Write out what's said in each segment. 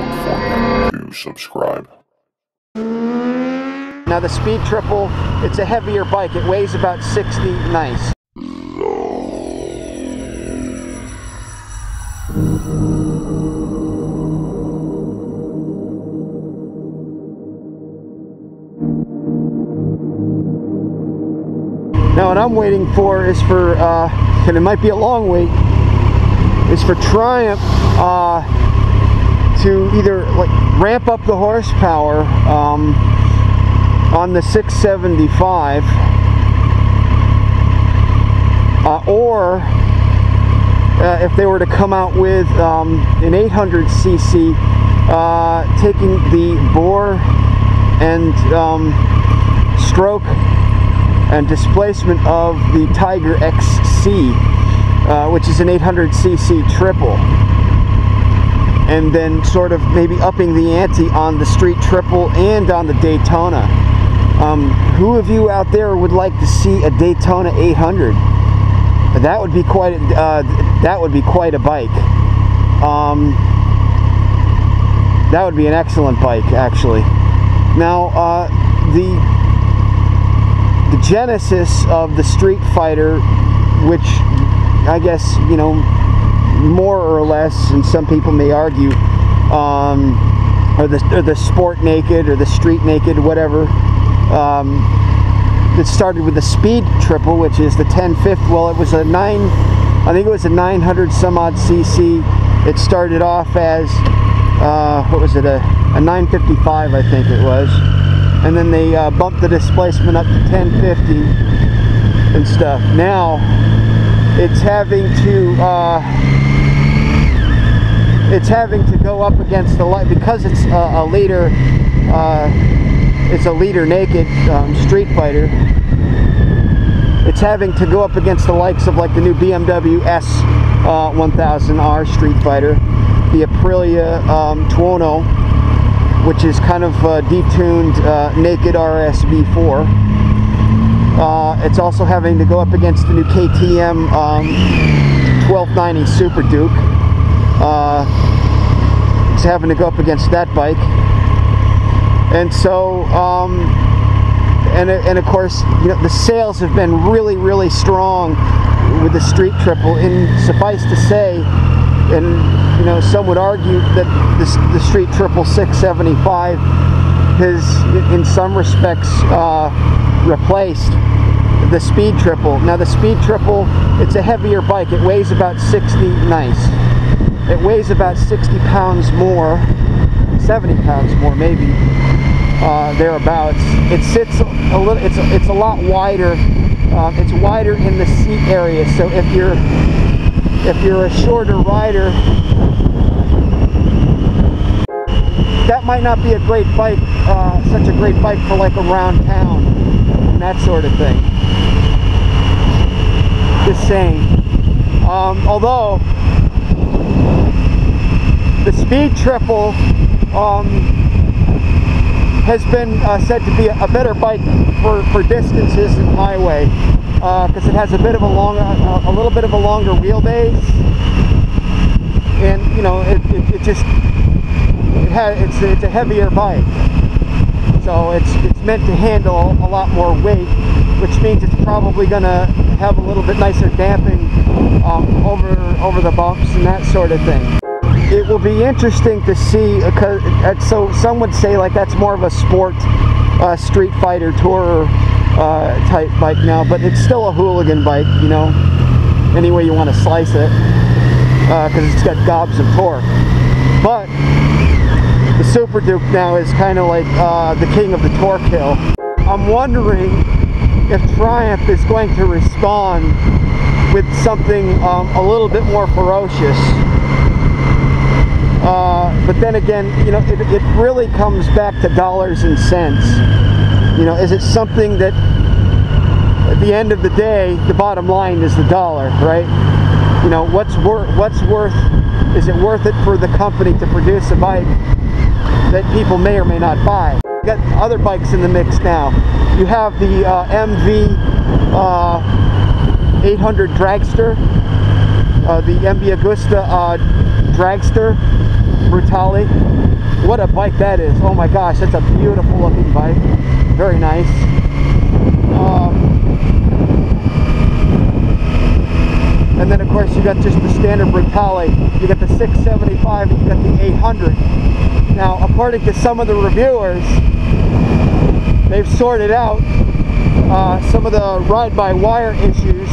Don't forget to subscribe. Now the Speed Triple, it's a heavier bike. It weighs about 60 nice. Now what I'm waiting for is for, and it might be a long wait, is for Triumph to either like ramp up the horsepower on the 675 or if they were to come out with an 800cc taking the bore and stroke and displacement of the Tiger XC, which is an 800cc triple, and then sort of maybe upping the ante on the street triple and on the Daytona. Who of you out there would like to see a Daytona 800? That would be quite a bike. That would be an excellent bike, actually. Now, the genesis of the Street Fighter, which I guess, you know, more or less, and some people may argue, or the Sport Naked or the Street Naked, whatever. It started with the Speed Triple, which is the 1050. Well, it was I think it was a 900 some odd cc. It started off as what was it, a 955, I think it was, and then they bumped the displacement up to 1050 and stuff. Now it's having to go up against the light because it's a liter. It's a liter naked Street Fighter. It's having to go up against the likes of like the new BMW S1000R Street Fighter, the Aprilia Tuono, which is kind of detuned naked RSV4. It's also having to go up against the new KTM 1290 Super Duke. It's having to go up against that bike. And so, and of course, you know, the sales have been really, really strong with the Street Triple. And suffice to say, and you know, some would argue that the Street Triple 675 has, in some respects, replaced the Speed Triple. Now, the Speed Triple, it's a heavier bike. It weighs about 60 nice. It weighs about 60 pounds more. 70 pounds more, maybe, thereabouts. It sits a little. It's a lot wider. It's wider in the seat area. So if you're a shorter rider, that might not be a great bike. Such a great bike for like around town and that sort of thing. Just saying. Although the Speed Triple has been said to be a better bike for distances and highway, because it has a little bit of a longer wheelbase, and you know it's a heavier bike, so it's meant to handle a lot more weight, which means it's probably going to have a little bit nicer damping over the bumps and that sort of thing. It will be interesting to see, because so some would say like that's more of a sport Street Fighter Tourer type bike now, but it's still a hooligan bike, you know, any way you want to slice it, because it's got gobs of torque. But the Super Duke now is kind of like the king of the torque hill. I'm wondering if Triumph is going to respond with something a little bit more ferocious. But then again, you know, it really comes back to dollars and cents. You know, is it something that at the end of the day, the bottom line is the dollar, right? You know, is it worth it for the company to produce a bike that people may or may not buy? You got other bikes in the mix now. You have the MV 800 Dragster, the MV Agusta Dragster, Brutale. What a bike that is. Oh my gosh, that's a beautiful looking bike. Very nice. And then of course you got just the standard Brutale. You got the 675 and you got the 800. Now according to some of the reviewers, they've sorted out some of the ride-by-wire issues,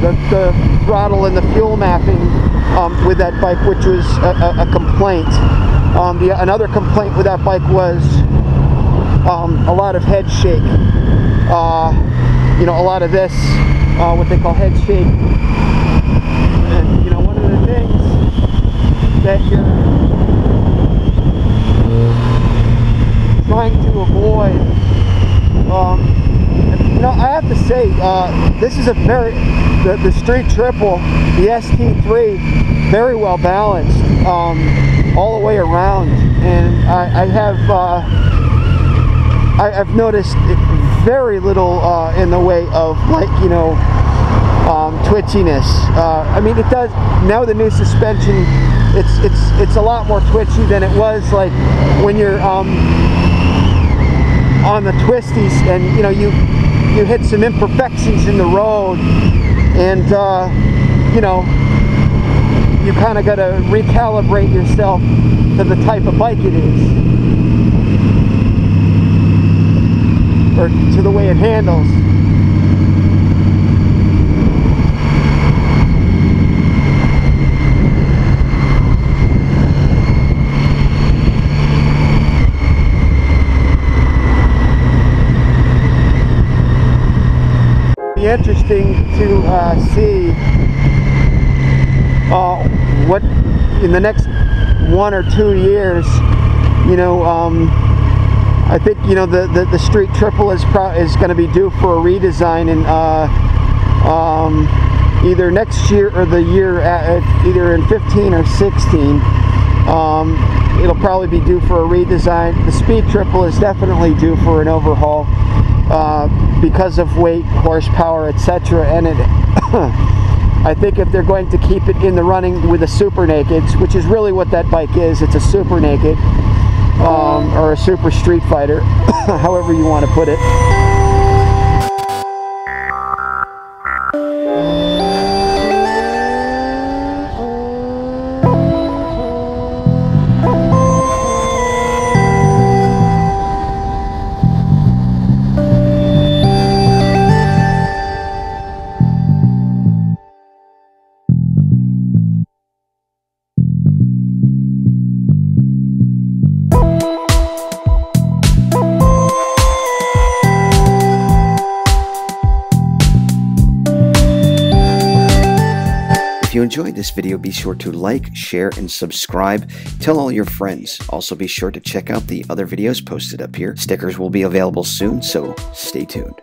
the throttle and the fuel mapping with that bike, which was a complaint. Another complaint with that bike was a lot of head shake. You know, a lot of this, what they call head shake. And you know, one of the things that you're trying to avoid, you know, I have to say, this is a the Street Triple, the ST3, very well balanced all the way around, and I've noticed very little in the way of, like, you know, twitchiness. I mean, it does now with the new suspension. It's a lot more twitchy than it was like when you're on the twisties, and you know you hit some imperfections in the road, and you know, you kind of got to recalibrate yourself to the type of bike it is, or to the way it handles. Interesting to see what in the next 1 or 2 years, you know, I think, you know, the Street Triple is going to be due for a redesign in either next year or the year either in 15 or 16. It'll probably be due for a redesign. The Speed Triple is definitely due for an overhaul. Because of weight, horsepower, etc. And it, I think if they're going to keep it in the running with the Super Nakeds, which is really what that bike is, it's a Super Naked, or a Super Street Fighter, however you want to put it. If you enjoyed this video, be sure to like, share, and subscribe. Tell all your friends. Also be sure to check out the other videos posted up here. Stickers will be available soon, so stay tuned.